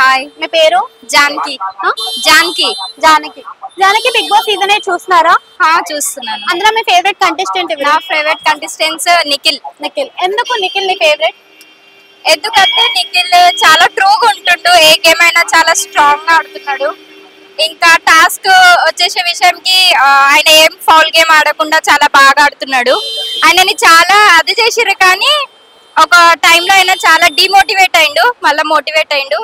Hi, మీ పేరు? Janaki. Janaki Janaki. Janaki Bigg Boss season 8 చూస్తున్నారా? చూస్తున్నాను. అందులో మీ ఫేవరెట్ కంటెస్టెంట్ ఎవరు? నా ఫేవరెట్ కంటెస్టెంట్స్ నిఖిల్. ఎందుకు నిఖిల్ నీ ఫేవరెట్? ఎందుకంటే నిఖిల్ చాలా ట్రూగా ఉంటుండు, ఏ గేమ్ అయినా చాలా స్ట్రాంగ్ గా ఆడుతున్నాడు. ఇంకా టాస్క్ వచ్చేసే విషయంకి ఆయన ఏం ఫౌల్ గేమ్ ఆడకుండా చాలా బాగా ఆడుతున్నాడు. ఆయనని చాలా అది చేసిర్రు, కానీ ఒక టైంలో ఆయన చాలా డిమోటివేట్ అయిండు, మళ్ళీ మోటివేట్ అయిండు.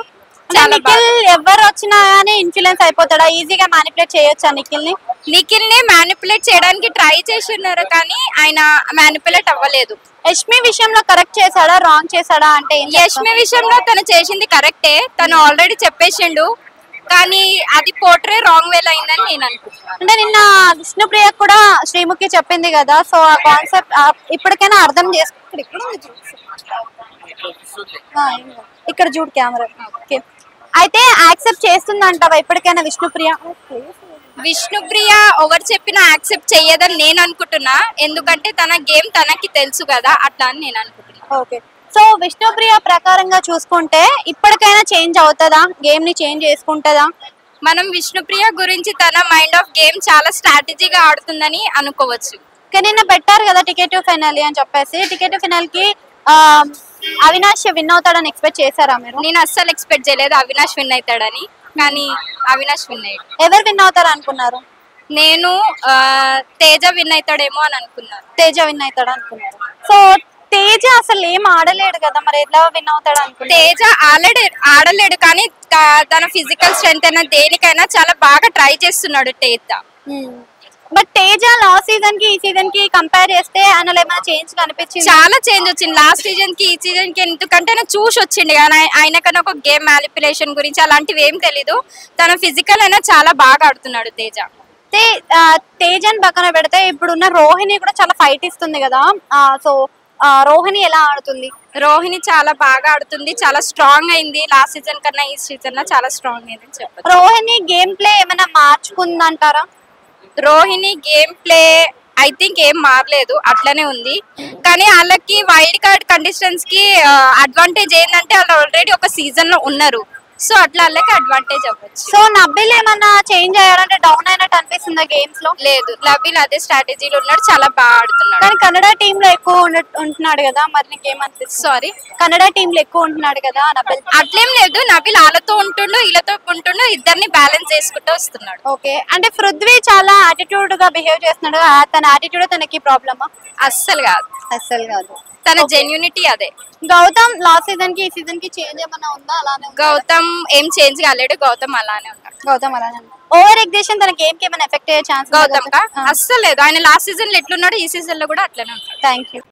నిఖిల్ ఎవరు వచ్చినా గానీ ఇన్ఫ్లుయెన్స్ అయిపోతాడా? ఈజీగా మ్యానిపులేట్ చేయొచ్చా నిఖిల్ ని మ్యానిపులేట్ చేయడానికి ట్రై చేసినారు, కానీ ఆయన మ్యానిపులేట్ అవ్వలేదు. యష్మి విషయంలో కరెక్ట్ చేశాడా, రాంగ్ చేశాడా అంటే? యష్మి విషయంలో తను చేసింది కరెక్టే, తను ఆల్రెడీ చెప్పేసిండు, కానీ అది పోర్ట్రే రాంగ్ వేలో అయిందని నేను అనుకుంటున్నాను. అంటే నిన్న విష్ణుప్రియ కూడా శ్రీముఖి చెప్పింది కదా, సో ఆ కాన్సెప్ట్ ఇప్పటికైనా అర్థం చేసుకుంటారు. ఇక్కడ చూడు కెమెరా. ఓకే, అయితే యాక్సెప్ట్ చేస్తుందంటావా ఇప్పటికైనా విష్ణుప్రియ? విష్ణుప్రియ ఎవరు చెప్పినా యాక్సెప్ట్ చెయ్యదని నేను అనుకుంటున్నా, ఎందుకంటే తన గేమ్ తనకి తెలుసు కదా, అట్లా అని నేను అనుకుంటున్నా. ఓకే, సో విష్ణుప్రియ ప్రకారంగా చూసుకుంటే ఇప్పటికైనా చేంజ్ అవుతుందా, గేమ్ ని చేంజ్ చేసుకుంటుందా? మనం విష్ణుప్రియ గురించి తన మైండ్ ఆఫ్ గేమ్ చాలా స్ట్రాటజీగా ఆడుతుందని అనుకోవచ్చు. కానీ నిన్న పెట్టారు కదా టికెట్ టు ఫైనల్ అని చెప్పేసి, టికెట్ టు ఫైనల్ కి అవినాష్ విన్ అవుతాడని ఎక్స్పెక్ట్ చేశారా మీరు? నేను అస్సలు ఎక్స్పెక్ట్ చేయలేదు అవినాష్ విన్ అవుతాడని, కానీ అవినాష్ విన్ అయ్యాడు. ఎవరు విన్ అవుతారు అనుకున్నారు? నేను తేజ విన్ అవుతాడేమో అని అనుకున్నాను. తేజ విన్ అవుతాడు అనుకున్నారు. సో తేజ అసలు ఏం ఆడలేడు కదా, మరి ఎలా విన్ అవుతాడు అనుకున్నారు? తేజ ఆడలేడు, కానీ తన ఫిజికల్ స్ట్రెంత్ అయినా దేనికైనా చాలా బాగా ట్రై చేస్తున్నాడు Teja. But Teja last season కి ఈ సీజన్ కి కంపేర్ చేస్తే అందులో ఏమైనా చేంజ్ కనిపించింది? చాలా చేంజ్ వచ్చింది లాస్ట్ సీజన్ కి ఈ సీజన్ కి, ఎందుకంటే ఆయన చూసి వచ్చింది కానీ ఆయనకన్నా ఒక గేమ్ మ్యానిపులేషన్ గురించి అలాంటివి ఏం తెలీదు. తన ఫిజికల్ అయినా చాలా బాగా ఆడుతున్నాడు తేజ. తేజని పక్కన పెడితే ఇప్పుడున్న రోహిణి కూడా చాలా ఫైట్ ఇస్తుంది కదా, సో రోహిణి ఎలా ఆడుతుంది? రోహిణి చాలా బాగా ఆడుతుంది, చాలా స్ట్రాంగ్ అయింది. లాస్ట్ సీజన్ కన్నా ఈ సీజన్ లో చాలా స్ట్రాంగ్ అయింది చెప్పారు. రోహిణి గేమ్ ప్లే ఏమైనా మార్చుకుందంటారా? Rohini game play I think ఏం మారలేదు, అట్లనే ఉంది. కానీ వాళ్ళకి వైల్డ్ కార్డ్ కండిషన్స్ కి అడ్వాంటేజ్ ఏంటంటే వాళ్ళు ఆల్రెడీ ఒక సీజన్ లో ఉన్నారు, సో అట్లా వాళ్ళకి అడ్వాంటేజ్ అవ్వచ్చు. సో నబిల్ ఏమన్నా చేంజ్ అయ్యాడంటే డౌన్ అయినట్టు అనిపిస్తుందా గేమ్స్ లో? లేదు, నబిల్ అదే స్ట్రాటజీలో ఉన్నాడు, చాలా బాగా ఆడుతున్నాడు. కానీ కన్నడ టీమ్ లో ఎక్కువ ఉంటున్నాడు కదా, మరి నీకేమనిపిస్తుంది? సారీ, కన్నడ టీమ్ లో ఎక్కువ ఉంటున్నాడు కదా నబిల్. అట్లేం లేదు, నబిల్ వాళ్ళతో ఉంటుండు వీళ్ళతో ఉంటుండు, ఇద్దరిని బ్యాలెన్స్ చేసుకుంటూ వస్తున్నాడు. ఓకే, అంటే పృథ్వీ చాలా యాటిట్యూడ్ గా బిహేవ్ చేస్తున్నాడు, తన యాటిట్యూడ్ తనకి ప్రాబ్లమా? అస్సలు కాదు, అస్సలు కాదు, తన జెన్యూనిటీ అదే. గౌతమ్ లాస్ట్ సీజన్ కి ఈ సీజన్ కి చేంజ్ ఏమన్నా ఉందా? అలానే గౌతమ్ ఏం చేంజ్ కాలేడు, గౌతమ్ అలానే ఉన్నాడు. గౌతమ్ అలానే ఓవర్ ఎగ్జేషన్ తన గేమ్ కి ఏమైనా ఎఫెక్ట్ అయ్యే ఛాన్స్? గౌతమ్ కా అస్సలు లేదు, ఆయన లాస్ట్ సీజన్ లో ఎట్లున్నాడు ఈ సీజన్ లో కూడా అట్లనే ఉంటాడు. Thank you.